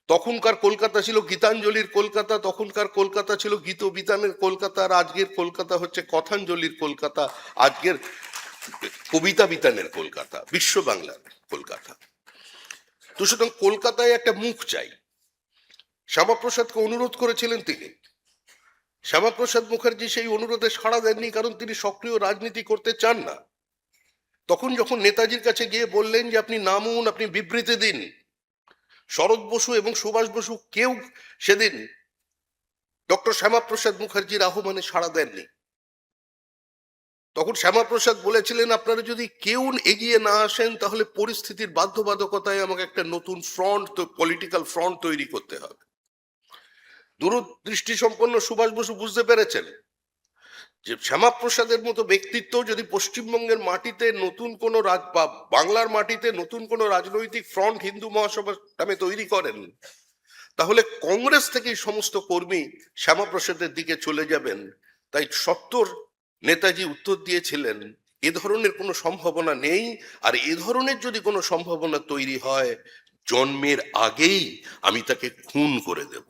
তখনকার কলকাতা ছিল গীতাঞ্জলির কলকাতা, তখনকার কলকাতা ছিল গীত বিতানের কলকাতা, আর আজকের কলকাতা হচ্ছে কথাঞ্জলির কলকাতা, আজকের কবিতা বিতানের কলকাতা, বিশ্ব বাংলার কলকাতা। তো সুতরাং কলকাতায় একটা মুখ চাই। শ্যামাপ্রসাদকে অনুরোধ করেছিলেন তিনি, শ্যামাপ্রসাদ মুখার্জি সেই অনুরোধে সাড়া দেননি, কারণ তিনি সক্রিয় রাজনীতি করতে চান না। তখন যখন নেতাজির কাছে গিয়ে বললেন যে আপনি নামুন, আপনি বিবৃতি দিন, শরৎ বসু এবং সুভাষ বসু কেউ সেদিন ডক্টর শ্যামাপ্রসাদ মুখার্জির আহ্বানে সাড়া দেননি। তখন শ্যামাপ্রসাদ বলেছিলেন আপনারা যদি কেউ এগিয়ে না আসেন তাহলে পরিস্থিতির বাধ্যবাধকতায় আমাকে একটা নতুন ফ্রন্ট, পলিটিক্যাল ফ্রন্ট তৈরি করতে হবে। দূরদৃষ্টি সম্পন্ন সুভাষ বসু বুঝতে পেরেছেন যে শ্যামাপ্রসাদের মতো ব্যক্তিত্ব যদি পশ্চিমবঙ্গের মাটিতে নতুন কোনো বা বাংলার মাটিতে নতুন কোনো রাজনৈতিক ফ্রন্ট হিন্দু মহাসভার নামে তৈরি করেন, তাহলে কংগ্রেস থেকেই সমস্ত কর্মী শ্যামাপ্রসাদের দিকে চলে যাবেন। তাই 70 নেতাজি উত্তর দিয়েছিলেন এ ধরনের কোনো সম্ভাবনা নেই, আর এ ধরনের যদি কোনো সম্ভাবনা তৈরি হয় জন্মের আগেই আমি তাকে খুন করে দেব।